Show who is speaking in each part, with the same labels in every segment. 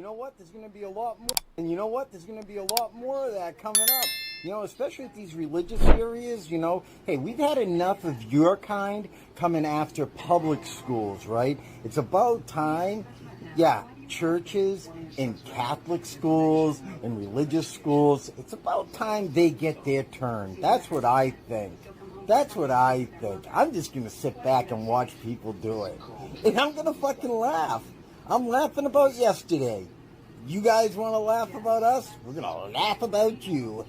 Speaker 1: know what? There's going to be a lot more. And you know what? There's going to be a lot more of that coming up. Especially at these religious areas, hey, we've had enough of your kind coming after public schools, right? It's about time, yeah, churches and Catholic schools and religious schools, it's about time they get their turn. That's what I think. That's what I think. I'm just going to sit back and watch people do it. And I'm going to fucking laugh. I'm laughing about yesterday. You guys want to laugh about us? We're going to laugh about you.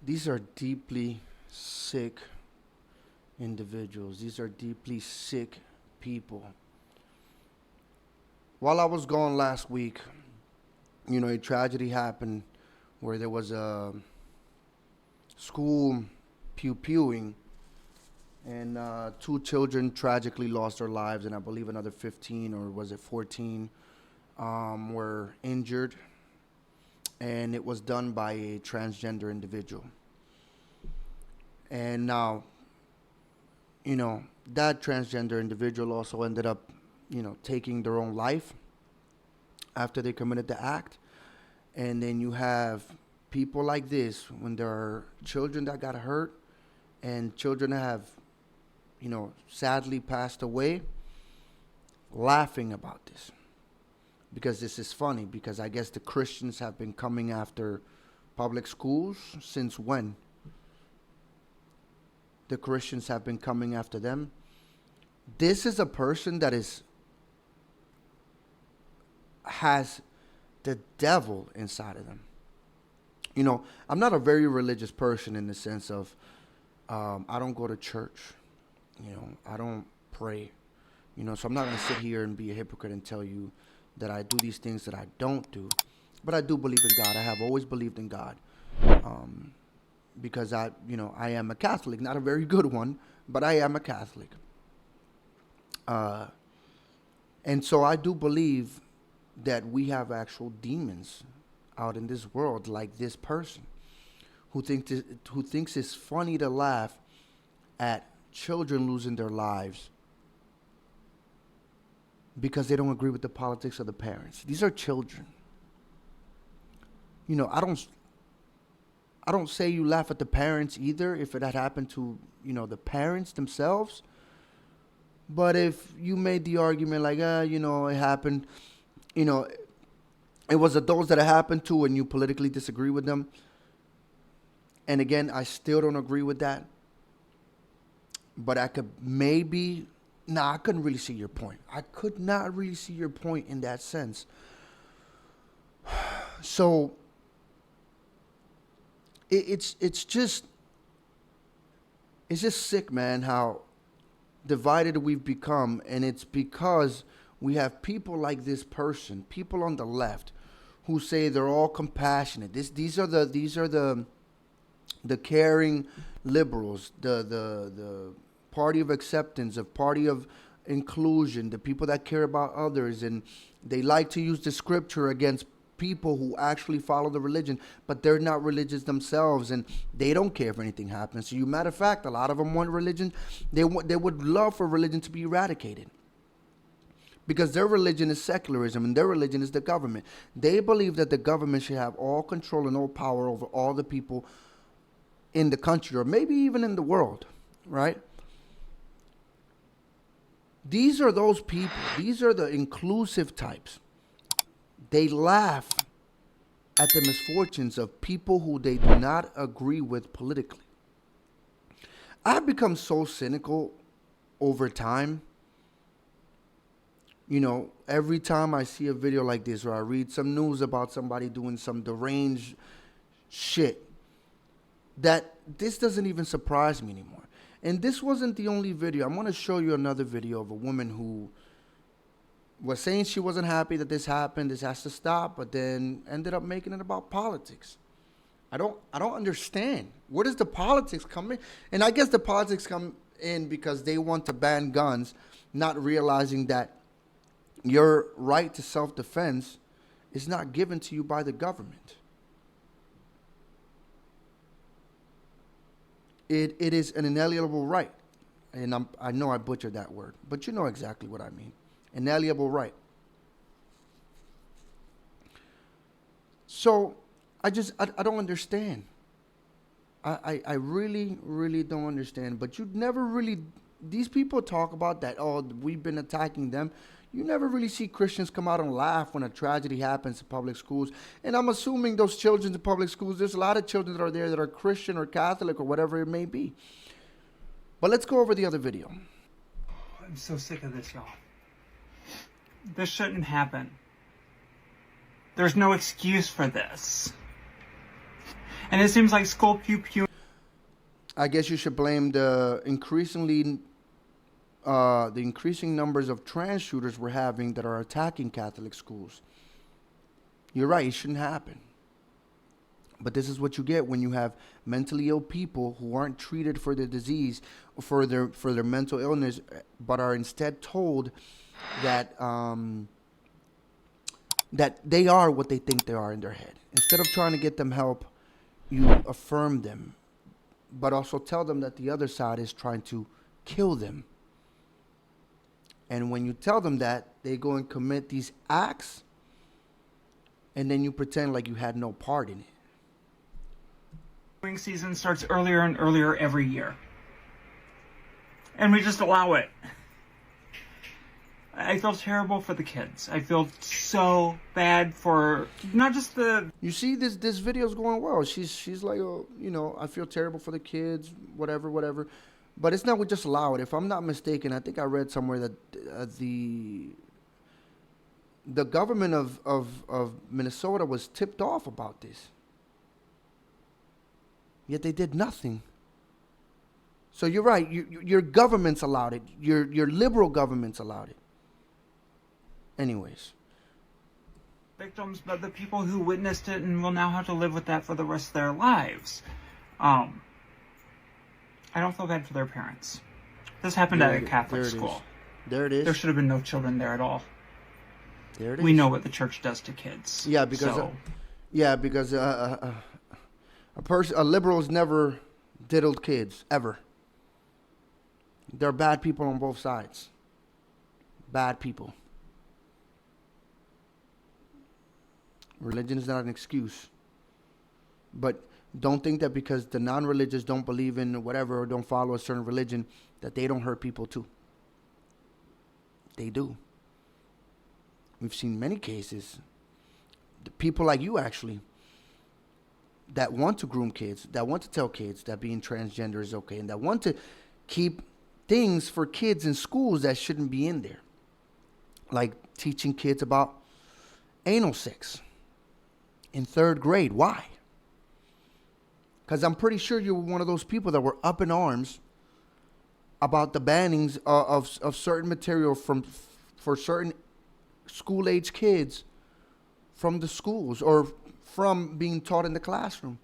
Speaker 2: These are deeply sick individuals. These are deeply sick people. While I was gone last week, a tragedy happened where there was a school pew-pewing, and 2 children tragically lost their lives, and I believe another 15, or was it 14, were injured. And it was done by a transgender individual. And now, that transgender individual also ended up, taking their own life after they committed the act. And then you have people like this, when there are children that got hurt and children that have, sadly passed away, laughing about this. Because this is funny, because I guess the Christians have been coming after public schools since when? The Christians have been coming after them. This is a person that has the devil inside of them. I'm not a very religious person in the sense of I don't go to church. I don't pray. So I'm not going to sit here and be a hypocrite and tell you that I do these things that I don't do. But I do believe in God. I have always believed in God. Because I am a Catholic. Not a very good one, but I am a Catholic. And so I do believe that we have actual demons out in this world, like this person who thinks it's funny to laugh at children losing their lives because they don't agree with the politics of the parents. These are children. I don't say you laugh at the parents either if it had happened to, the parents themselves. But if you made the argument like, it happened, it was adults that it happened to and you politically disagree with them. And again, I still don't agree with that. But I could maybe... I couldn't really see your point. I could not really see your point in that sense. So... It's just sick, man, how divided we've become. And it's because we have people like this person, people on the left, who say they're all compassionate. These are the caring liberals, the party of acceptance, the party of inclusion, the people that care about others, and they like to use the scripture against people who actually follow the religion, but they're not religious themselves, and they don't care if anything happens. So, matter of fact, a lot of them want religion. They would love for religion to be eradicated, because their religion is secularism, and their religion is the government. They believe that the government should have all control and all power over all the people in the country, or maybe even in the world, right? These are those people. These are the inclusive types. They laugh at the misfortunes of people who they do not agree with politically. I've become so cynical over time. Every time I see a video like this, or I read some news about somebody doing some deranged shit, that this doesn't even surprise me anymore. And this wasn't the only video. I'm going to show you another video of a woman who was saying she wasn't happy that this happened, this has to stop, but then ended up making it about politics. I don't understand. Where does the politics come in? And I guess the politics come in because they want to ban guns, not realizing that your right to self-defense is not given to you by the government. It is an inalienable right. And I know I butchered that word, but you know exactly what I mean. Inalienable right. So I don't understand. I really, really don't understand. But you never really, these people talk about that, oh, we've been attacking them. You never really see Christians come out and laugh when a tragedy happens in public schools. And I'm assuming those children in public schools, there's a lot of children that are there that are Christian or Catholic or whatever it may be. But let's go over the other video.
Speaker 3: I'm so sick of this, y'all. This shouldn't happen. There's no excuse for this. And it seems like school pew.
Speaker 2: I guess you should blame the increasing numbers of trans shooters we're having that are attacking Catholic schools. You're right, it shouldn't happen. But this is what you get when you have mentally ill people who aren't treated for their disease, for their mental illness, but are instead told that that they are what they think they are in their head. Instead of trying to get them help, you affirm them, but also tell them that the other side is trying to kill them. And when you tell them that, they go and commit these acts, and then you pretend like you had no part in it.
Speaker 3: Season starts earlier and earlier every year. And we just allow it. I feel terrible for the kids. I feel so bad for not just the...
Speaker 2: You see, this video's going well. She's like, oh, you know, I feel terrible for the kids, whatever. But it's not we just allow it. If I'm not mistaken, I think I read somewhere that the government of Minnesota was tipped off about this. Yet they did nothing. So you're right. Your government's allowed it. Your liberal government's allowed it. Anyways.
Speaker 3: Victims, but the people who witnessed it and will now have to live with that for the rest of their lives. I don't feel bad for their parents. This happened at a Catholic school.
Speaker 2: There it is.
Speaker 3: There should have been no children there at all.
Speaker 2: There it is.
Speaker 3: We know what the church does to kids.
Speaker 2: Yeah, because a liberal's never diddled kids ever. There are bad people on both sides. Bad people. Religion is not an excuse. But don't think that because the non-religious don't believe in whatever or don't follow a certain religion that they don't hurt people too. They do. We've seen many cases. People like you actually that want to groom kids, that want to tell kids that being transgender is okay, and that want to keep things for kids in schools that shouldn't be in there. Like teaching kids about anal sex in 3rd grade. Why? Because I'm pretty sure you were one of those people that were up in arms about the bannings of certain material for certain school-age kids from the schools or from being taught in the classroom.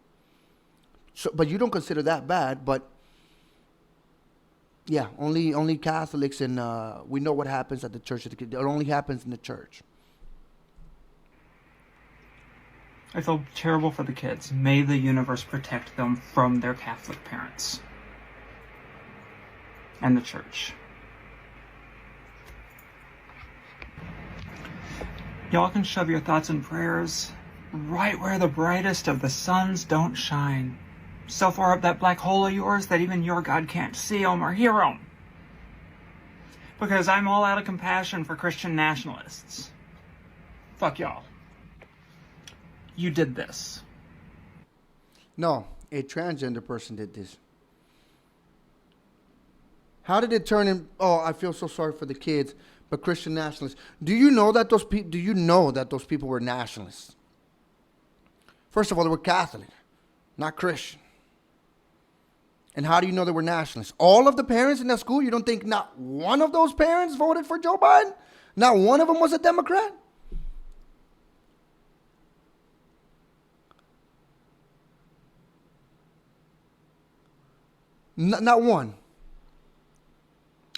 Speaker 2: So, but you don't consider that bad. But yeah, only Catholics, and we know what happens at the church. It only happens in the church.
Speaker 3: I feel terrible for the kids. May the universe protect them from their Catholic parents and the church. Y'all can shove your thoughts and prayers right where the brightest of the suns don't shine. So far up that black hole of yours that even your God can't see 'em or hear 'em. Because I'm all out of compassion for Christian nationalists. Fuck y'all. You did this.
Speaker 2: No, a transgender person did this. How did it turn in? Oh, I feel so sorry for the kids, but Christian nationalists. Do you know that those people were nationalists? First of all, they were Catholic, not Christian. And how do you know they were nationalists? All of the parents in that school, you don't think not one of those parents voted for Joe Biden? Not one of them was a Democrat? Not one.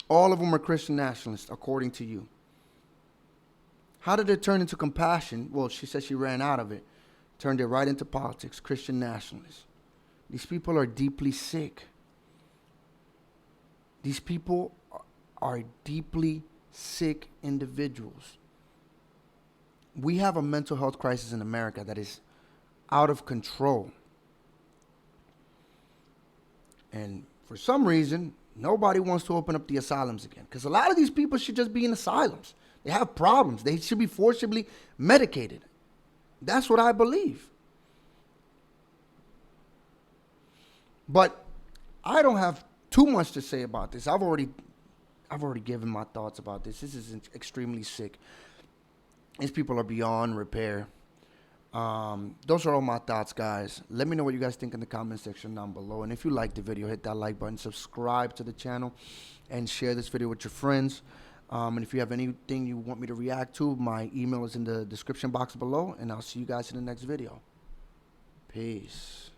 Speaker 2: All of them are Christian nationalists, according to you. How did it turn into compassion? Well, she said she ran out of it. Turned it right into politics, Christian nationalists. These people are deeply sick. These people are deeply sick individuals. We have a mental health crisis in America that is out of control. And for some reason, nobody wants to open up the asylums again. Because a lot of these people should just be in asylums. They have problems. They should be forcibly medicated. That's what I believe. But I don't have too much to say about this. I've already given my thoughts about this. This is extremely sick. These people are beyond repair. Those are all my thoughts, guys. Let me know what you guys think in the comment section down below. And if you like the video, hit that like button, subscribe to the channel, and share this video with your friends. And if you have anything you want me to react to, my email is in the description box below. And I'll see you guys in the next video. Peace.